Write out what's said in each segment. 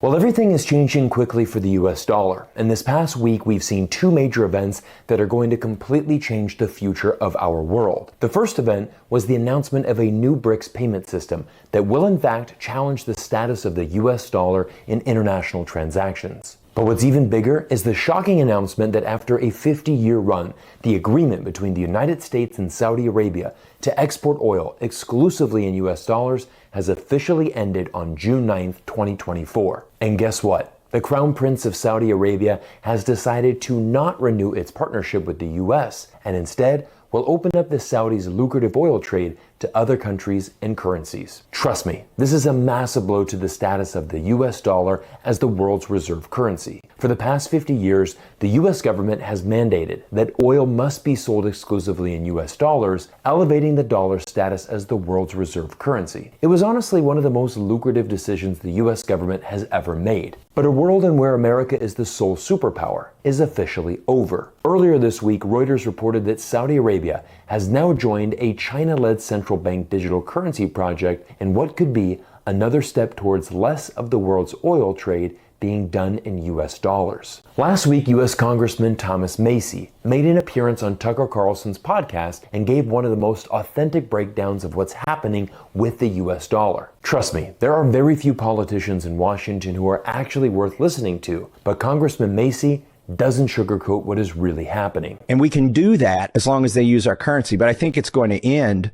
Well, everything is changing quickly for the US dollar, and this past week we've seen two major events that are going to completely change the future of our world. The first event was the announcement of a new BRICS payment system that will in fact challenge the status of the US dollar in international transactions. But what's even bigger is the shocking announcement that after a 50-year run, the agreement between the United States and Saudi Arabia to export oil exclusively in US dollars has officially ended on June 9th, 2024. And guess what? The Crown Prince of Saudi Arabia has decided to not renew its partnership with the US and instead will open up the Saudis' lucrative oil trade to other countries and currencies. Trust me, this is a massive blow to the status of the US dollar as the world's reserve currency. For the past 50 years, the US government has mandated that oil must be sold exclusively in US dollars, elevating the dollar's status as the world's reserve currency. It was honestly one of the most lucrative decisions the US government has ever made. But a world in where America is the sole superpower is officially over. Earlier this week, Reuters reported that Saudi Arabia has now joined a China-led central bank digital currency project in what could be another step towards less of the world's oil trade being done in US dollars. Last week, US Congressman Thomas Macy made an appearance on Tucker Carlson's podcast and gave one of the most authentic breakdowns of what's happening with the US dollar. Trust me, there are very few politicians in Washington who are actually worth listening to, but Congressman Macy doesn't sugarcoat what is really happening. And we can do that as long as they use our currency, but I think it's going to end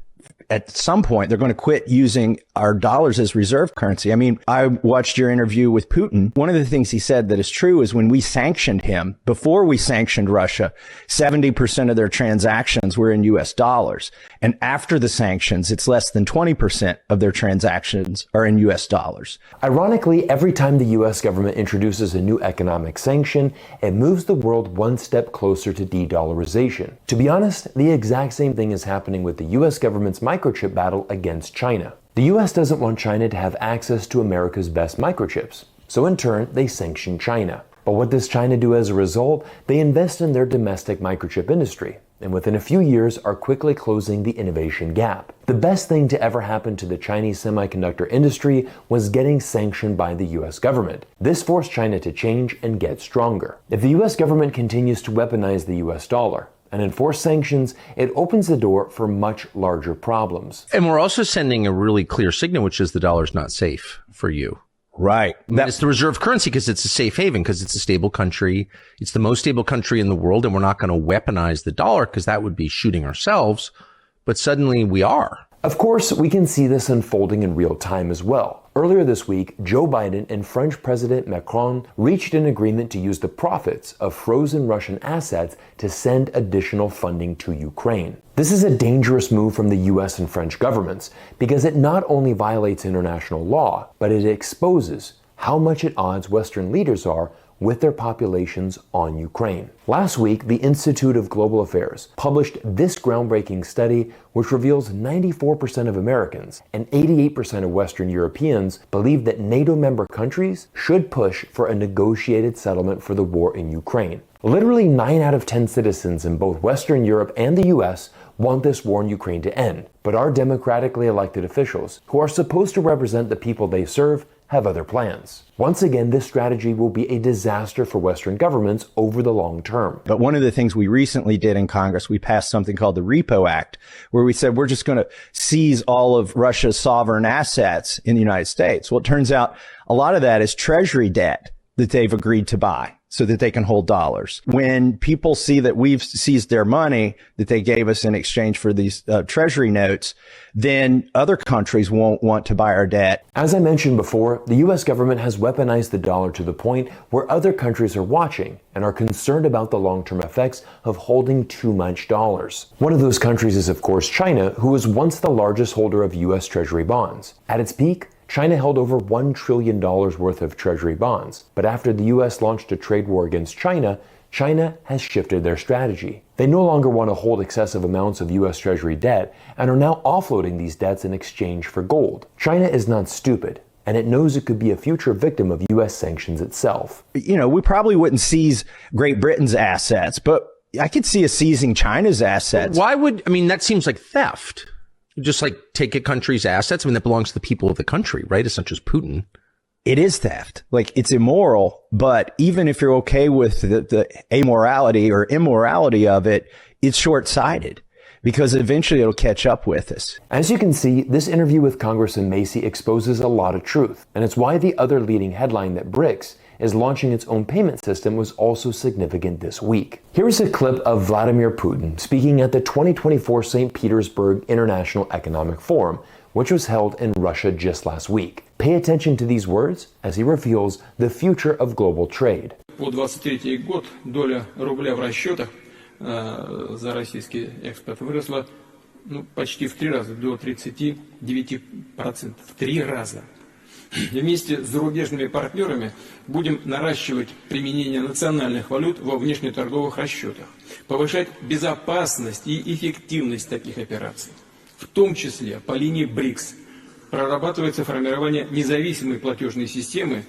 at some point. They're going to quit using our dollars as reserve currency. I mean, I watched your interview with Putin. One of the things he said that is true is when we sanctioned him, before we sanctioned Russia, 70% of their transactions were in US dollars. And after the sanctions, it's less than 20% of their transactions are in US dollars. Ironically, every time the US government introduces a new economic sanction, it moves the world one step closer to de-dollarization. To be honest, the exact same thing is happening with the US government's microchip battle against China. The US doesn't want China to have access to America's best microchips, so in turn, they sanction China. But what does China do as a result? They invest in their domestic microchip industry, and within a few years are quickly closing the innovation gap. The best thing to ever happen to the Chinese semiconductor industry was getting sanctioned by the US government. This forced China to change and get stronger. If the US government continues to weaponize the US dollar and enforce sanctions, it opens the door for much larger problems. And we're also sending a really clear signal, which is the dollar's not safe for you. Right. It's the reserve currency because it's a safe haven, because it's a stable country. It's the most stable country in the world, and we're not going to weaponize the dollar because that would be shooting ourselves. But suddenly we are. Of course, we can see this unfolding in real time as well. Earlier this week, Joe Biden and French President Macron reached an agreement to use the profits of frozen Russian assets to send additional funding to Ukraine. This is a dangerous move from the US and French governments because it not only violates international law, but it exposes how much at odds Western leaders are with their populations on Ukraine. Last week, the Institute of Global Affairs published this groundbreaking study which reveals 94% of Americans and 88% of Western Europeans believe that NATO member countries should push for a negotiated settlement for the war in Ukraine. Literally 9 out of 10 citizens in both Western Europe and the US want this war in Ukraine to end. But our democratically elected officials, who are supposed to represent the people they serve, have other plans. Once again, this strategy will be a disaster for Western governments over the long term. But one of the things we recently did in Congress, we passed something called the Repo Act, where we said we're just going to seize all of Russia's sovereign assets in the United States. Well, it turns out a lot of that is treasury debt that they've agreed to buy so that they can hold dollars. When people see that we've seized their money that they gave us in exchange for these treasury notes, then other countries won't want to buy our debt. As I mentioned before, the US government has weaponized the dollar to the point where other countries are watching and are concerned about the long-term effects of holding too much dollars. One of those countries is, of course, China, who was once the largest holder of US Treasury bonds. At its peak, China held over $1 trillion worth of Treasury bonds. But after the US launched a trade war against China, China has shifted their strategy. They no longer want to hold excessive amounts of US Treasury debt and are now offloading these debts in exchange for gold. China is not stupid, and it knows it could be a future victim of US sanctions itself. You know, we probably wouldn't seize Great Britain's assets, but I could see us seizing China's assets. Why would, I mean, that seems like theft. Just like take a country's assets. I mean, that belongs to the people of the country, right? It's not just Putin. it is theft. Like, it's immoral, but even if you're okay with the amorality or immorality of it, it's short-sighted because eventually it'll catch up with us. As you can see, this interview with Congressman Macy exposes a lot of truth, and it's why the other leading headline that BRICS is launching its own payment system was also significant this week. Here's a clip of Vladimir Putin speaking at the 2024 St. Petersburg International Economic Forum, which was held in Russia just last week. Pay attention to these words as he reveals the future of global trade. По 23 год доля рубля в расчетах за российский экспорт выросла почти в 3 раза, до 39%. В 3 раза. И вместе с зарубежными партнерами будем наращивать применение национальных валют во внешнеторговых расчетах, повышать безопасность и эффективность таких операций. В том числе по линии БРИКС прорабатывается формирование независимой платежной системы,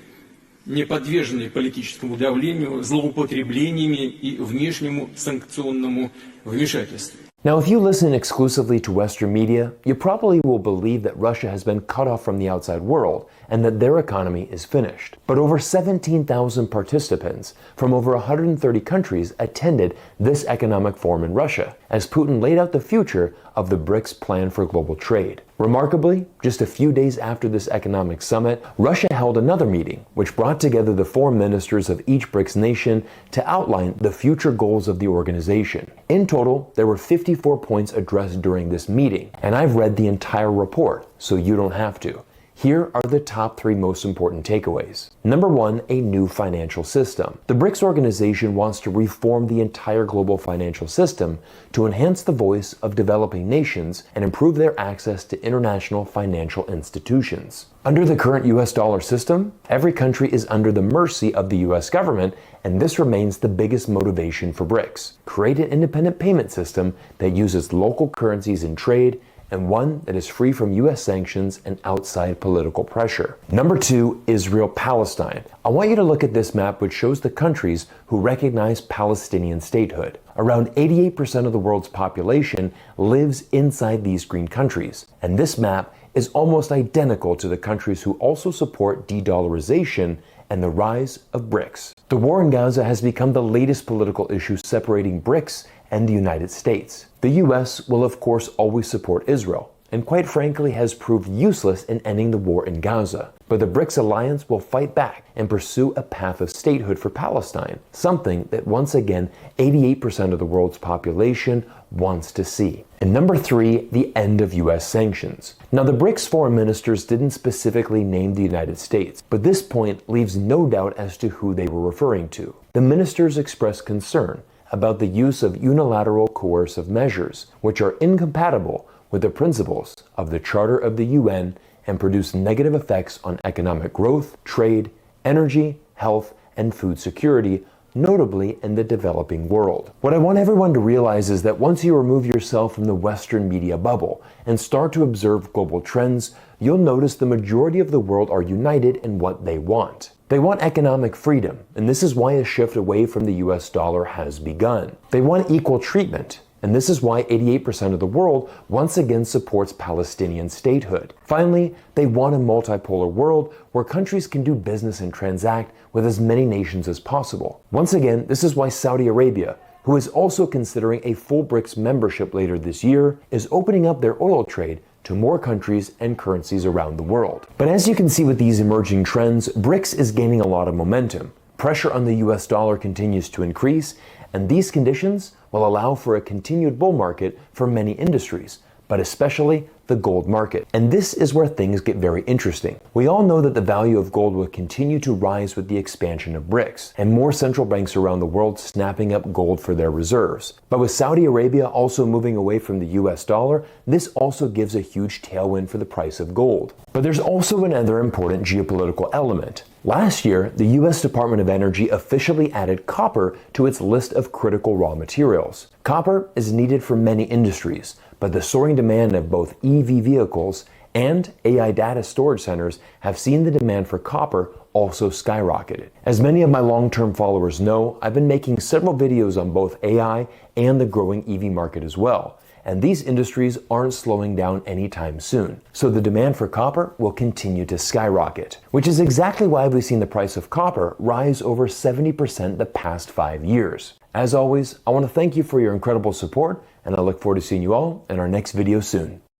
не подверженной политическому давлению, злоупотреблениями и внешнему санкционному вмешательству. Now, if you listen exclusively to Western media, you probably will believe that Russia has been cut off from the outside world and that their economy is finished. But over 17,000 participants from over 130 countries attended this economic forum in Russia, as Putin laid out the future of the BRICS plan for global trade. Remarkably, just a few days after this economic summit, Russia held another meeting, which brought together the foreign ministers of each BRICS nation to outline the future goals of the organization. In total, there were 54 points addressed during this meeting, and I've read the entire report, so you don't have to. Here are the top 3 most important takeaways. Number 1, a new financial system. The BRICS organization wants to reform the entire global financial system to enhance the voice of developing nations and improve their access to international financial institutions. Under the current US dollar system, every country is under the mercy of the US government, and this remains the biggest motivation for BRICS. Create an independent payment system that uses local currencies in trade, and one that is free from US sanctions and outside political pressure. Number 2, Israel-Palestine. I want you to look at this map, which shows the countries who recognize Palestinian statehood. Around 88% of the world's population lives inside these green countries, and this map is almost identical to the countries who also support de-dollarization and the rise of BRICS. The war in Gaza has become the latest political issue separating BRICS and the United States. The US will of course always support Israel, and quite frankly has proved useless in ending the war in Gaza. But the BRICS alliance will fight back and pursue a path of statehood for Palestine, something that once again 88% of the world's population wants to see. And number 3, the end of US sanctions. Now, the BRICS foreign ministers didn't specifically name the United States, but this point leaves no doubt as to who they were referring to. The ministers expressed concern about the use of unilateral coercive measures, which are incompatible with the principles of the Charter of the UN and produce negative effects on economic growth, trade, energy, health, and food security, notably in the developing world. What I want everyone to realize is that once you remove yourself from the Western media bubble and start to observe global trends, you'll notice the majority of the world are united in what they want. They want economic freedom, and this is why a shift away from the US dollar has begun. They want equal treatment, and this is why 88% of the world once again supports Palestinian statehood. Finally, they want a multipolar world where countries can do business and transact with as many nations as possible. Once again, this is why Saudi Arabia, who is also considering a full BRICS membership later this year, is opening up their oil trade to more countries and currencies around the world. But as you can see with these emerging trends, BRICS is gaining a lot of momentum. Pressure on the US dollar continues to increase, and these conditions will allow for a continued bull market for many industries, but especially the gold market. And this is where things get very interesting. We all know that the value of gold will continue to rise with the expansion of BRICS, and more central banks around the world snapping up gold for their reserves. But with Saudi Arabia also moving away from the US dollar, this also gives a huge tailwind for the price of gold. But there's also another important geopolitical element. Last year, the US Department of Energy officially added copper to its list of critical raw materials. Copper is needed for many industries, but the soaring demand of both EV vehicles and AI data storage centers have seen the demand for copper also skyrocketed. As many of my long-term followers know, I've been making several videos on both AI and the growing EV market as well. and these industries aren't slowing down anytime soon. So the demand for copper will continue to skyrocket, which is exactly why we've seen the price of copper rise over 70% the past 5 years. As always, I want to thank you for your incredible support, and I look forward to seeing you all in our next video soon.